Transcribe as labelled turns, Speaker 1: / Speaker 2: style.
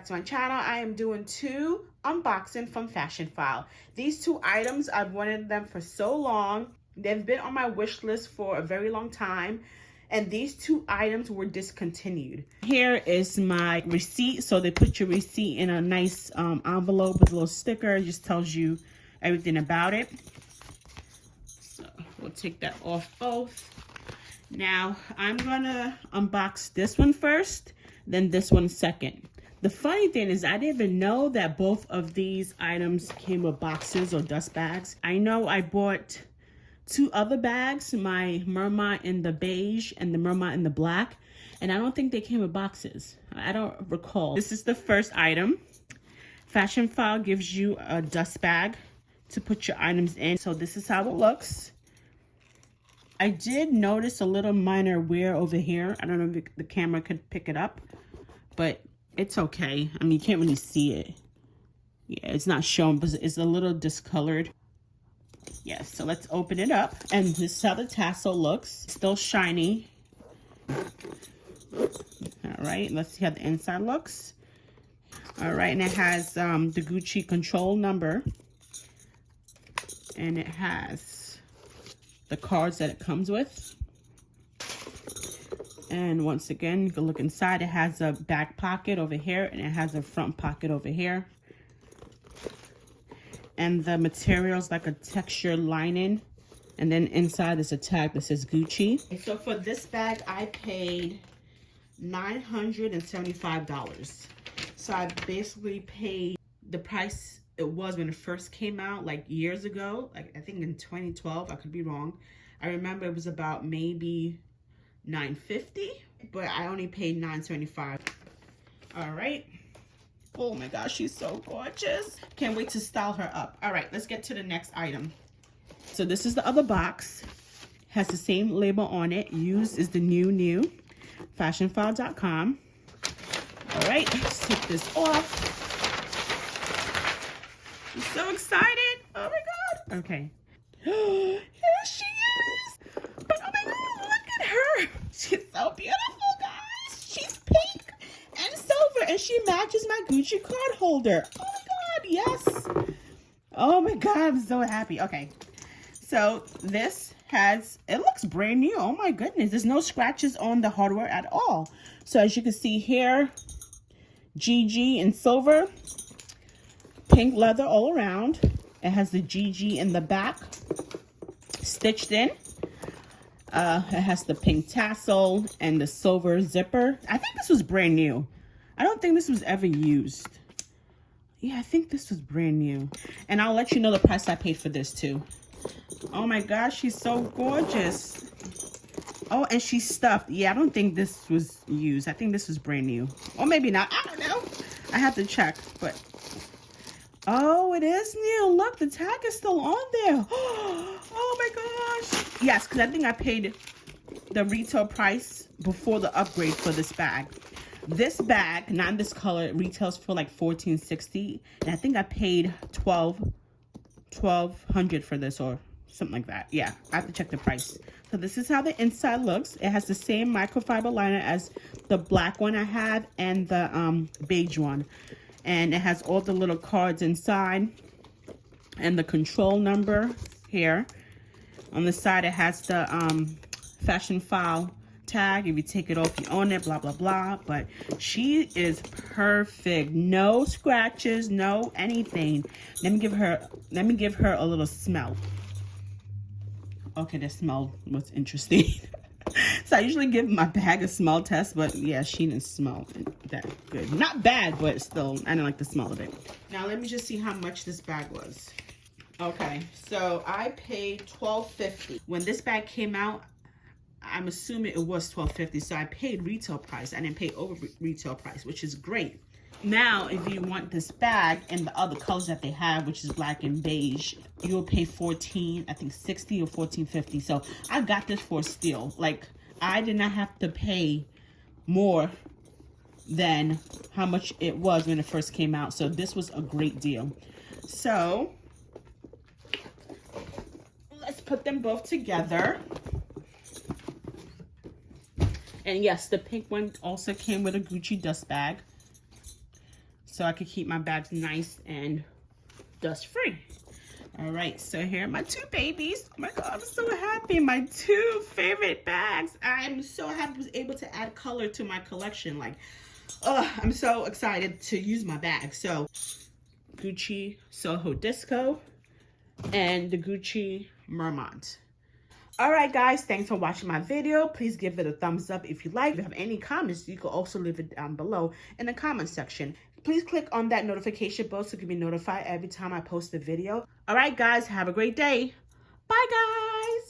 Speaker 1: back to my channel. I am doing 2 unboxing from FashionPhile. These 2 items, I've wanted them for so long. They've been on my wish list for a very long time, and these 2 items were discontinued. Here is my receipt. So they put your receipt in a nice envelope with a little sticker. It just tells you everything about it. So we'll take that off both. Now I'm gonna unbox this one first, then this one second. The funny thing is I didn't even know that both of these items came with boxes or dust bags. I know I bought 2 other bags, my Merma in the beige and the Merma in the black, and I don't think they came with boxes. I don't recall. This is the first item. FashionPhile gives you a dust bag to put your items in. So this is how it looks. I did notice a little minor wear over here. I don't know if the camera could pick it up, but it's okay. I mean, you can't really see it. Yeah, it's not showing, but it's a little discolored. Yes, so let's open it up. And this is how the tassel looks. Still shiny. All right, let's see how the inside looks. All right, and it has the Gucci control number. And it has the cards that it comes with. And once again, you can look inside. It has a back pocket over here, and it has a front pocket over here. And the material is like a textured lining. And then inside is a tag that says Gucci. So for this bag, I paid $975. So I basically paid the price it was when it first came out, like years ago, like I think in 2012. I could be wrong. I remember it was about maybe $950, but I only paid $975. All right. Oh my gosh, she's so gorgeous. Can't wait to style her up. All right, let's get to the next item. So this is the other box. Has the same label on it. Used is the new. FashionPhile.com. All right, let's take this off. I'm so excited. Oh my God. Okay. Here she is. But oh my God, look at her. She's so beautiful, guys. She's pink and silver, and she matches my Gucci card holder. Oh my God, yes. Oh my God, I'm so happy. Okay. So this it looks brand new. Oh my goodness. There's no scratches on the hardware at all. So as you can see here, GG in silver. Pink leather all around. It has the GG in the back stitched in. It has the pink tassel and the silver zipper. I think this was brand new. I don't think this was ever used. Yeah, I think this was brand new. And I'll let you know the price I paid for this too. Oh my gosh, she's so gorgeous. Oh, and she's stuffed. Yeah, I don't think this was used. I think this was brand new. Or maybe not. I don't know. I have to check, but oh, it is new. Look, the tag is still on there. Oh my gosh. Yes, because I think I paid the retail price before the upgrade for this bag. This bag, not in this color, it retails for like $14.60. And I think I paid $1,200 for this or something like that. Yeah, I have to check the price. So this is how the inside looks. It has the same microfiber liner as the black one I have and the beige one. And it has all the little cards inside and the control number here. On the side, it has the FashionPhile tag. If you take it off, you own it, blah, blah, blah. But she is perfect. No scratches, no anything. Let me give her a little smell. Okay, the smell was interesting. So I usually give my bag a smell test, but yeah, she didn't smell that good. Not bad, but still, I didn't like the smell of it. Now let me just see how much this bag was. Okay, so I paid $12.50. When this bag came out, I'm assuming it was $12.50, so I paid retail price. I didn't pay over retail price, which is great. Now, if you want this bag in the other colors that they have, which is black and beige, you'll pay $14, I think $60 or $14.50. So I got this for a steal. Like, I did not have to pay more than how much it was when it first came out. So this was a great deal. So let's put them both together. And yes, the pink one also came with a Gucci dust bag. so I could keep my bags nice and dust free. All right, so here are my two babies. Oh my God, I'm so happy. My two favorite bags. I'm so happy I was able to add color to my collection. Like, I'm so excited to use my bag. So, Gucci Soho Disco and the Gucci Mermont. All right, guys, thanks for watching my video. Please give it a thumbs up if you like. If you have any comments, you can also leave it down below in the comment section. Please click on that notification bell so you can be notified every time I post a video. All right, guys, have a great day. Bye, guys.